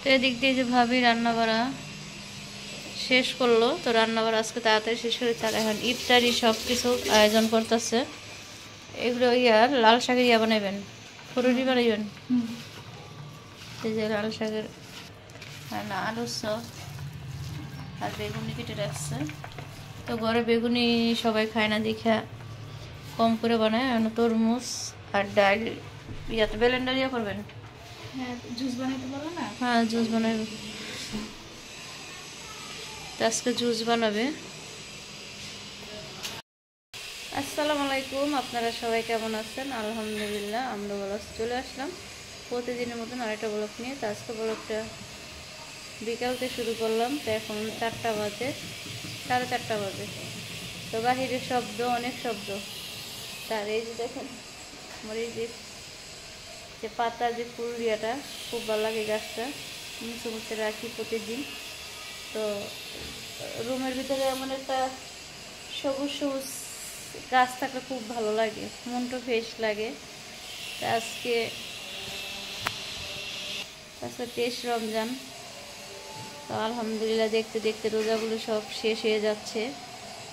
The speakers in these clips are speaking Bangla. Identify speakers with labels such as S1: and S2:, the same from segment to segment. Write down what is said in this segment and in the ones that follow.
S1: তো এদিক দিয়ে যে ভাবি রান্না বাড়া শেষ করলো, তো রান্না বাড়া আজকে তাড়াতাড়ি শেষ করে তারা এখন ইফতারি সব কিছু আয়োজন করতেছে। এগুলো ইয়ার লাল শাকের ইয়া বানাইবেন, ফুরুরি বানাইবেন। এই যে লাল শাকের না আলুর চপ আর বেগুনি কেটে রাখছে। তো ঘরে বেগুনি সবাই খায় না দেখা কম করে বানায়। তরমুজ আর ডাল ইয়াতে ব্লেন্ডার ইয়া করবেন।
S2: হ্যাঁ, জুস বানাইতে পারো না?
S1: হ্যাঁ, জুস বানাবে, আজকে জুস বানাবে। আসসালামু আলাইকুম, আপনারা সবাই কেমন আছেন? আলহামদুলিল্লাহ আমরা ভালো চলে আসলাম প্রতিদিনের মতন আরেকটা ব্লগ নিয়ে। তো আজকে ব্লগটা বিকালতে শুরু করলাম। তো এখন 4টা বাজে, 4:30 বাজে। তো বাহিরের শব্দ, অনেক শব্দ। তার এই যে দেখেন আমার এই যে পাতা, যে ফুলরিয়াটা খুব ভালো লাগে, গাছটা মুছে মুছে রাখি প্রতিদিন। তো রুমের ভিতরে এমন একটা সবুজ সবুজ গাছ থাকলে খুব ভালো লাগে, মনটা ফ্রেশ লাগে। আজকে 23 রমজান। তো আলহামদুলিল্লাহ দেখতে দেখতে রোজাগুলো সব শেষ হয়ে যাচ্ছে।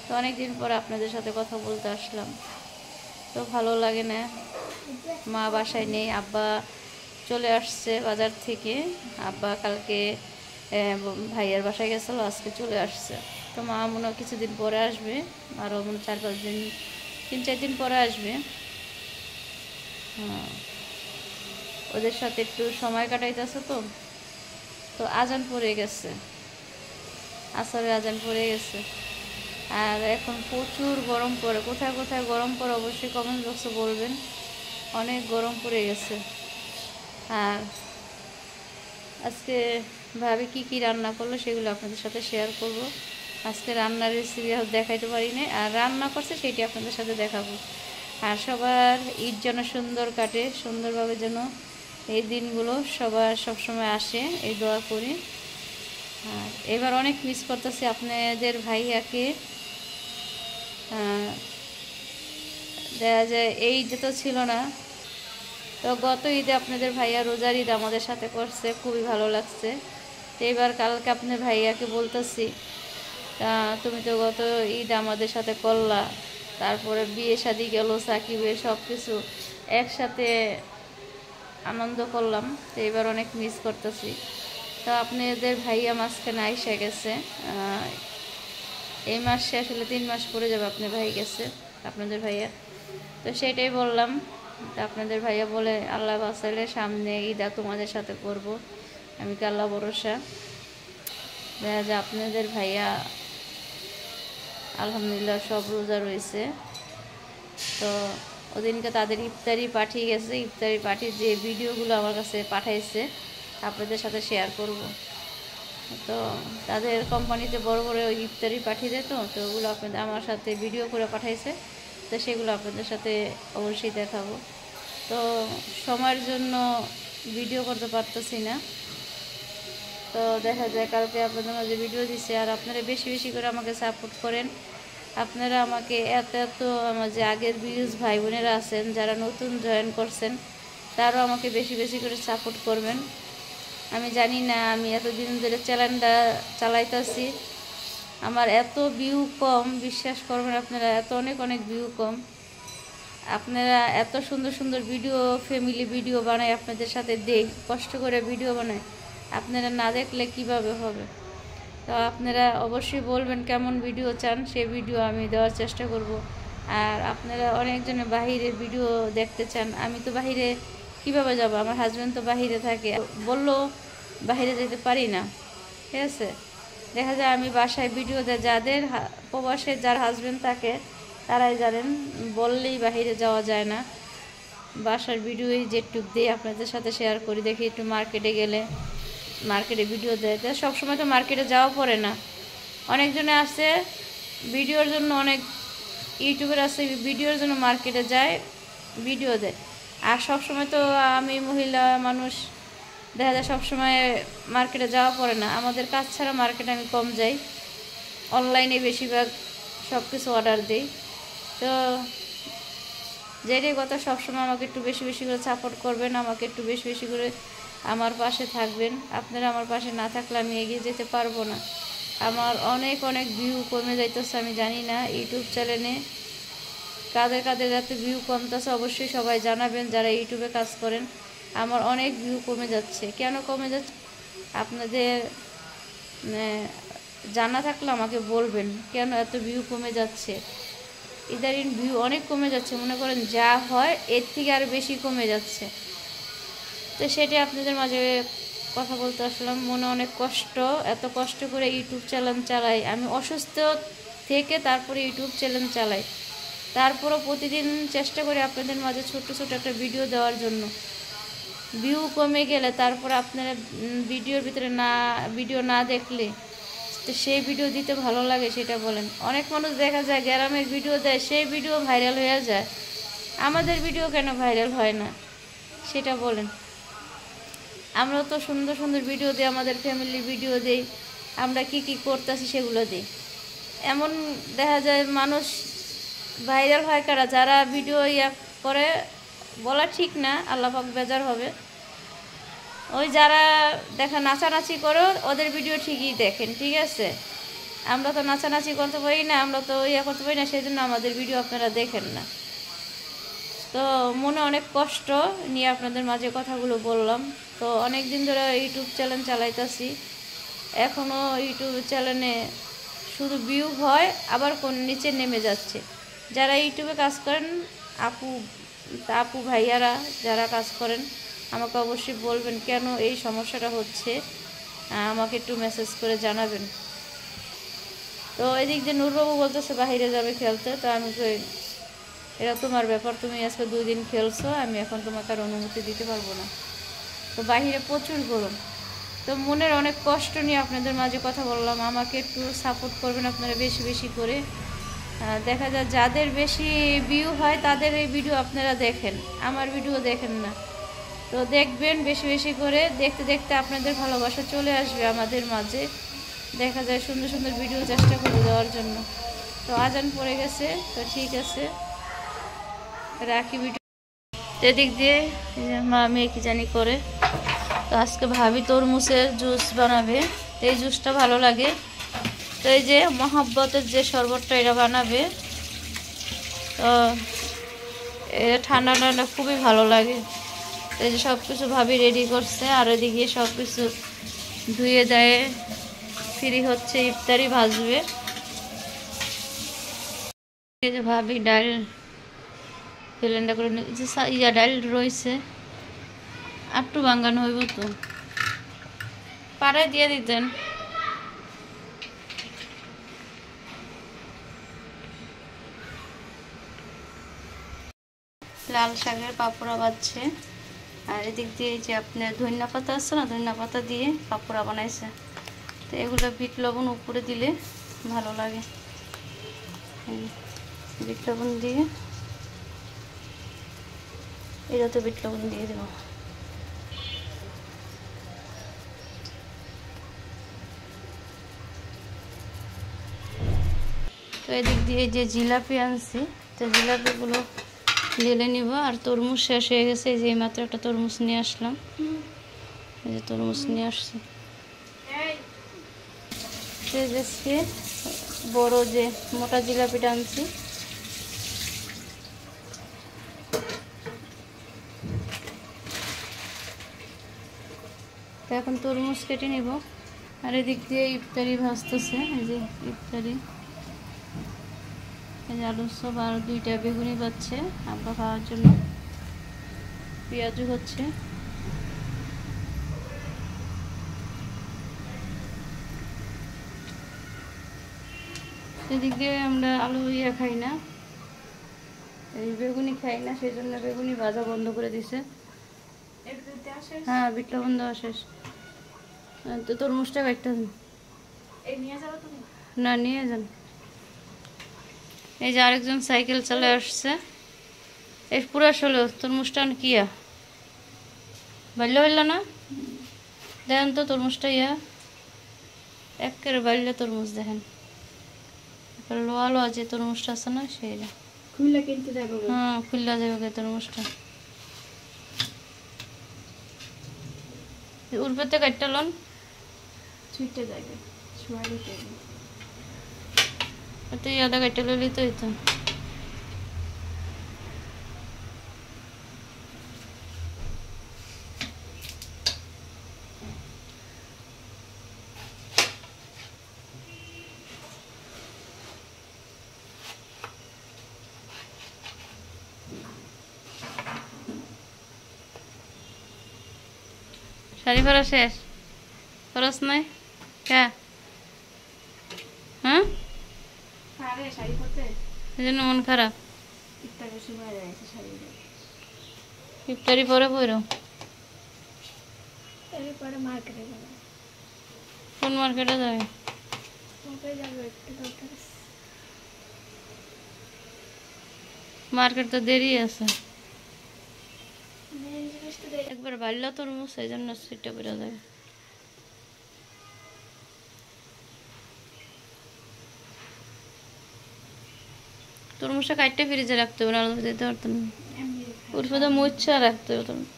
S1: তো অনেকদিন পর আপনাদের সাথে কথা বলতে আসলাম, তো ভালো লাগে না। মা বাসায় নেই, আব্বা চলে আসছে বাজার থেকে। আব্বা কালকে ভাইয়ার বাসায় গেছিলো, আজকে চলে আসছে। তো মা মনে হয় কিছুদিন পরে আসবে, আরও মনে 4-5 দিন, 3-4 দিন পরে আসবে। হ্যাঁ, ওদের সাথে একটু সময় কাটাইতেছে। তো আজান পড়ে গেছে, আসরে আজান পড়ে গেছে। আর এখন প্রচুর গরম পড়ে, কোথায় কোথায় গরম পড়ে অবশ্যই কমেন্ট বক্সে বলবেন। অনেক গরম পড়ে গেছে। আর আজকে ভাবি কি রান্না করলো সেগুলো আপনাদের সাথে শেয়ার করব। আজকে রান্নার রেসিপি দেখাইতে পারি না, আর রান্না করছে সেটি আপনাদের সাথে দেখাবো। আর সবার ঈদ যেন সুন্দর কাটে, সুন্দরভাবে যেন এই দিনগুলো সবার সবসময় আসে, এই দোয়া করি। আর এবার অনেক মিস করতেছি আপনাদের ভাইয়াকে। দেখা যায় এই ঈদে তো ছিল না, তো গত ঈদে আপনাদের ভাইয়া রোজার ঈদ আমাদের সাথে করছে, খুবই ভালো লাগছে। তো এবার কালকে আপনার ভাইয়াকে বলতেছি, তুমি তো গত ঈদ আমাদের সাথে করলা, তারপরে বিয়ে শাদি গেল, সাকিবের সব কিছু একসাথে আনন্দ করলাম। তো এবার অনেক মিস করতেছি। তো আপনাদের ভাইয়া মাঝখানে আইসা গেছে, এই মাস শেষ হলে 3 মাস পরে যাবে আপনার ভাই গেছে, আপনাদের ভাইয়া। তো সেটাই বললাম। তো আপনাদের ভাইয়া বলে আল্লাহ বাঁচাইলে সামনে ঈদা তোমাদের সাথে করব। আমি কি আল্লাহ ভরসা। দেখা যায় আপনাদের ভাইয়া আলহামদুলিল্লাহ সব রোজা রয়েছে। তো ওদিনকে তাদের ইফতারি পাঠিয়ে গেছে, ইফতারি পাঠিয়ে যে ভিডিওগুলো আমার কাছে পাঠাইছে আপনাদের সাথে শেয়ার করব। তো তাদের কোম্পানিতে বড় বড় ইফতারি পাঠিয়ে দেয়, তো ওগুলো আপনাদের আমার সাথে ভিডিও করে পাঠাইছে। তো সেগুলো আপনাদের সাথে অবশ্যই দেখাবো। তো সময়ের জন্য ভিডিও করতে পারতেছি না। তো দেখা যায় কালকে আপনাদের মাঝে ভিডিও দিচ্ছে। আর আপনারা বেশি বেশি করে আমাকে সাপোর্ট করেন। আপনারা আমাকে এত আমার যে আগের ভিউজ ভাই বোনেরা আছেন, যারা নতুন জয়েন করছেন, তারাও আমাকে বেশি বেশি করে সাপোর্ট করবেন। আমি জানি না আমি এতদিন ধরে চ্যানেলটা চালাইতেছি, আমার এত ভিউ কম, বিশ্বাস করবেন আপনারা, অনেক অনেক ভিউ কম। আপনারা এত সুন্দর সুন্দর ভিডিও, ফ্যামিলি ভিডিও বানায়, আপনাদের সাথে দেই, কষ্ট করে ভিডিও বানায়, আপনারা না দেখলে কিভাবে হবে। তো আপনারা অবশ্যই বলবেন কেমন ভিডিও চান, সেই ভিডিও আমি দেওয়ার চেষ্টা করব। আর আপনারা অনেকজনে বাহিরের ভিডিও দেখতে চান, আমি তো বাহিরে কিভাবে যাব, আমার হাজব্যান্ড তো বাহিরে থাকে, বললো বাহিরে যেতে পারি না। ঠিক আছে, দেখা যায় আমি বাসায় ভিডিও দেয়, যাদের প্রবাসে যার হাজব্যান্ড থাকে তারাই জানেন, বললেই বাহিরে যাওয়া যায় না। বাসার ভিডিওই যেটুক দিয়ে আপনাদের সাথে শেয়ার করি। দেখি একটু মার্কেটে গেলে মার্কেটে ভিডিও দেয়, তো সবসময় তো মার্কেটে যাওয়া পড়ে না। অনেকজনে আসে ভিডিওর জন্য, অনেক ইউটিউবার আছে ভিডিওর জন্য মার্কেটে যায়, ভিডিও দেয়। আর সবসময় তো আমি মহিলা মানুষ, দেখা যায় সবসময় মার্কেটে যাওয়া পড়ে না। আমাদের কাজ ছাড়া মার্কেটে আমি কম যাই, অনলাইনে বেশিরভাগ সব কিছু অর্ডার দিই। তো যেটাই কথা, সবসময় আমাকে একটু বেশি বেশি করে সাপোর্ট করবেন, আমাকে একটু বেশি বেশি করে আমার পাশে থাকবেন। আপনারা আমার পাশে না থাকলে আমি এগিয়ে যেতে পারবো না। আমার অনেক অনেক ভিউ কমে যাইতেছে, আমি জানি না ইউটিউব চ্যানেলে কাদের কাদের এত ভিউ কমতেছে অবশ্যই সবাই জানাবেন যারা ইউটিউবে কাজ করেন। আমার অনেক ভিউ কমে যাচ্ছে। কেন কমে যাচ্ছে আপনাদের জানা থাকলে আমাকে বলবেন, কেন এত ভিউ কমে যাচ্ছে। ইদারিং ভিউ অনেক কমে যাচ্ছে, মনে করেন যা হয় এর থেকে আর বেশি কমে যাচ্ছে। তো সেটাই আপনাদের মাঝে কথা বলতে আসলাম। মনে অনেক কষ্ট, এত কষ্ট করে ইউটিউব চ্যানেল চালাই আমি, অসুস্থ থেকে তারপরে ইউটিউব চ্যানেল চালাই, তারপরও প্রতিদিন চেষ্টা করি আপনাদের মাঝে ছোট ছোট একটা ভিডিও দেওয়ার জন্য। ভিউ কমে গেলে তারপর আপনারা ভিডিওর ভিতরে ভিডিও না দেখলে তো সেই ভিডিও দিতে ভালো লাগে সেটা বলেন। অনেক মানুষ দেখা যায় গ্রামের ভিডিও দেয়, সেই ভিডিও ভাইরাল হয়ে যায়, আমাদের ভিডিও কেন ভাইরাল হয় না সেটা বলেন। আমরা তো সুন্দর সুন্দর ভিডিও দিই, আমাদের ফ্যামিলি ভিডিও দিই, আমরা কি কি করতেছি সেগুলো দিই। এমন দেখা যায় মানুষ ভাইরাল হয় কারা, যারা ভিডিও করে, বলা ঠিক না, আল্লাহ পাক বেজার হবে। ওই যারা দেখা নাচানাচি করো ওদের ভিডিও ঠিকই দেখেন, ঠিক আছে। আমরা তো নাচানাচি করতে পারি না, আমরা তো করতে পারি না, সেই জন্য আমাদের ভিডিও আপনারা দেখেন না। তো মনে অনেক কষ্ট নিয়ে আপনাদের মাঝে কথাগুলো বললাম। তো অনেক দিন ধরে ইউটিউব চ্যানেল চালাইতেছি, এখনও ইউটিউব চ্যানেলে শুধু ভিউ হয়, আবার কোন নিচে নেমে যাচ্ছে। যারা ইউটিউবে কাজ করেন আপু ভাইয়ারা যারা কাজ করেন আমাকে অবশ্যই বলবেন কেন এই সমস্যাটা হচ্ছে, আমাকে একটু মেসেজ করে জানাবেন। তো এদিক দিয়ে নূরবাবু বলতেছে বাইরে যাবে খেলতে, তো আমি এটা তোমার ব্যাপার, তুমি আজকে 2 দিন খেলছো, আমি এখন তোমাকে আর অনুমতি দিতে পারবো না। তো বাইরে প্রচুর গরম। তো মনের অনেক কষ্ট নিয়ে আপনাদের মাঝে কথা বললাম। আমাকে একটু সাপোর্ট করবেন আপনারা বেশি বেশি করে। দেখা যায় যাদের বেশি ভিউ হয় তাদের এই ভিডিও আপনারা দেখেন, আমার ভিডিও দেখেন না। তো দেখবেন বেশি বেশি করে, দেখতে দেখতে আপনাদের ভালোবাসা চলে আসবে আমাদের মাঝে। দেখা যায় সুন্দর সুন্দর ভিডিও চেষ্টা করে দেওয়ার জন্য। তো আজান পড়ে গেছে, তো ঠিক আছে রাখি ভিডিও। এদিক দিয়ে মা মেয়ে কি জানি করে। তো আজকে ভাবি তরমুজের জুস বানাবে, এই জুসটা ভালো লাগে। তো এই যে মহব্বতের যে শরবতটা এটা বানাবে, তো এটা ঠান্ডা ঠান্ডা খুবই ভালো লাগে। এই যে সব কিছু ভাবি রেডি করছে, আর ওইদিকে সব কিছু ধুয়ে দেয় ফ্রি হচ্ছে, ইফতারি ভাজবে। এই যে ভাবি ডাল প্লেনটা করে যে ডাল রয়েছে, একটু বাঙ্গানো হইব, তো পাড়ায় দিয়ে দিতেন। লাল শাকের পাপড়া বাজছে, আর এদিক দিয়ে যে আপনার ধনিয়া পাতা আছে না, ধনিয়া পাতা দিয়ে পাপড়া বানাইছে। তো এগুলো বিট লবণ উপরে দিলে ভালো লাগে, বিট লবণ দিয়ে এটাতে বিট লবণ দিয়ে দেব। তো এদিক দিয়ে যে জিলাপি আনছি, তো জিলাপিগুলো ঢেলে নিব। আর তরমুজ শেষ হয়ে গেছে, এই যে মাত্র একটা তরমুজ নিয়ে আসলাম, এই যে তরমুজ নিয়ে আসছি। আজকে বড় যে মোটা জিলাপিটা আনছি, তো এখন তরমুজ কেটে নিব। আর এদিক দিয়ে ইফতারি ভাজতেছে, এই যে ইফতারি, এই যে আলু সব আর 2টা বেগুনি পাচ্ছে আব্বা খাওয়ার জন্য, পেঁয়াজু হচ্ছে। এদিক দিয়ে আমরা আলু খাই না, এই বেগুনি খাই না, সেই জন্য বেগুনি ভাজা বন্ধ করে দিছে। হ্যাঁ বিট লবণ দেওয়া শেষ। তো তরমুজটা একটা না নিয়ে যান। এই যে আরেকজন সাইকেল চলে আসছে, এই পুরা ষোলো তরমুজটা কিয়া বাল্য হইল না, দেখেন তো তরমুজটা একেবারে বাল্য তরমুজ, দেখেন লোয়া লোয়া যে তরমুজটা আছে না সেইটা খুললা কিনতে যাবো। হ্যাঁ খুললা যাবে তরমুজটা। উল্পেতে কাটটা লন
S2: ছুটতে যাবে শোয়া দিতে
S1: তো ইয়াদা কাটটা লইলি তো হইতো শাড়ি পরা শেষ খরচ নাই কে হ্যাঁ
S2: আরে শাড়ি পরতে
S1: এই জন্য মন খারাপ
S2: ইফতারের সময় যাইছে শাড়ি
S1: ইফতারি পরে পড়ো
S2: এরপরে মার্কেটে যাবে
S1: কোন মার্কেটে যাবে
S2: কোথায় যাবে একটু দরকার
S1: মার্কেট তো দেরি আছে
S2: মেন জিনিসটা দেখ
S1: একবার বাড়লো তরমুজ সেই জন্য সিটটা বেরো যাবে তরমুজটা কাটতে ফ্রিজে রাখতে হবে না দিতে পারতাম
S2: এমনি
S1: ওর মধ্যে মুচ্ছা রাখতে হবে তরমুজ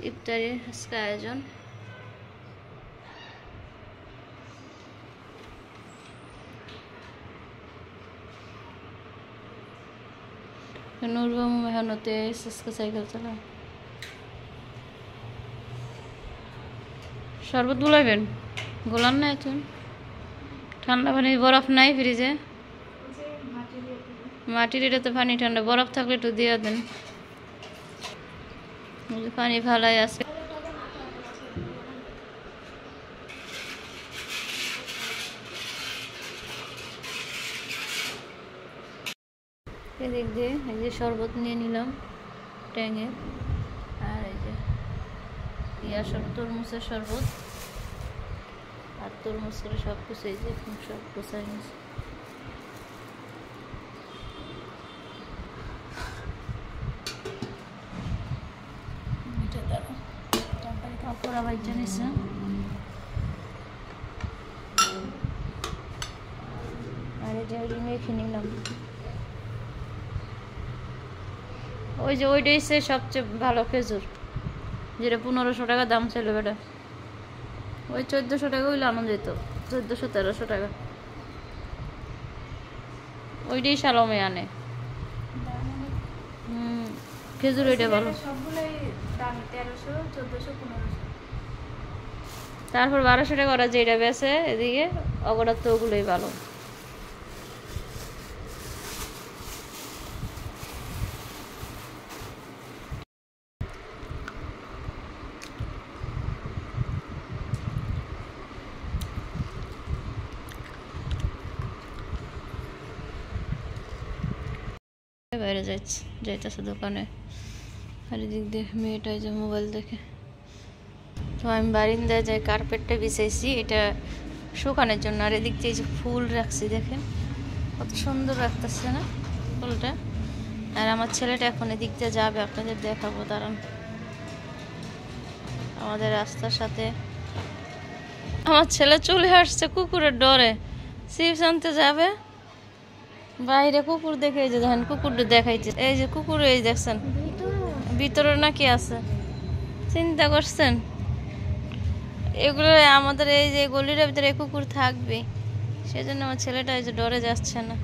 S1: ইফতারের আজকে আয়োজন নূরবাবু মেহনতে আজকে সাইকেল চালা শরবত গুলাবেন গোলান না এখন ঠান্ডা পানি বরফ নাই ফ্রিজে মাটির এটাতে পানি ঠান্ডা বরফ থাকলে একটু দিয়ে দেন পানি ভালাই আছে এদিক দিয়ে এই যে শরবত নিয়ে নিলাম ট্যাঙে আর এই যে ইয়া তরমুজের শরবত আর তরমুজ করে সব কিছু এই যে সব গোছাই নিয়েছে কাপড় আবার জানিস আর এই যে মেখে নিলাম ওই যে ওইটাই সে সবচেয়ে ভালো খেজুর যেটা 1500 টাকা দাম ছিল বেটা ওই 1400 টাকা হইলে আনন্দ যেত 1400-1300 টাকা ওইটাই সালমে আনে খেজুর ওইটা ভালো
S2: সবগুলোই দাম 1300 1400 1500
S1: তারপর 1200 টাকা ওরা যেটা বেছে এদিকে অগরাত তো ওগুলোই ভালো বাইরে যাইতেছে দোকানে আর এদিক দিয়ে মেয়েটা যে মোবাইল দেখে তো আমি বারিন্দায় যাই কার্পেটটা বিছাইছি এটা শুকানোর জন্য আর এদিক দিয়ে যে ফুল রাখছি দেখেন কত সুন্দর রাখতেছে না ফুলটা আর আমার ছেলেটা এখন এদিক দিয়ে যাবে আপনাদের দেখাবো দাঁড়ান আমাদের রাস্তার সাথে আমার ছেলে চলে আসছে কুকুরের ডরে চিপস আনতে যাবে বাইরে কুকুর দেখে এই যে দেখেন কুকুরটা দেখাইছে এই যে কুকুর এই দেখছেন ভিতরে নাকি আছে চিন্তা করছেন এগুলো আমাদের এই যে গলির ভিতরে কুকুর থাকবে সেজন্য আমার ছেলেটা এই যে ডরে যাচ্ছে না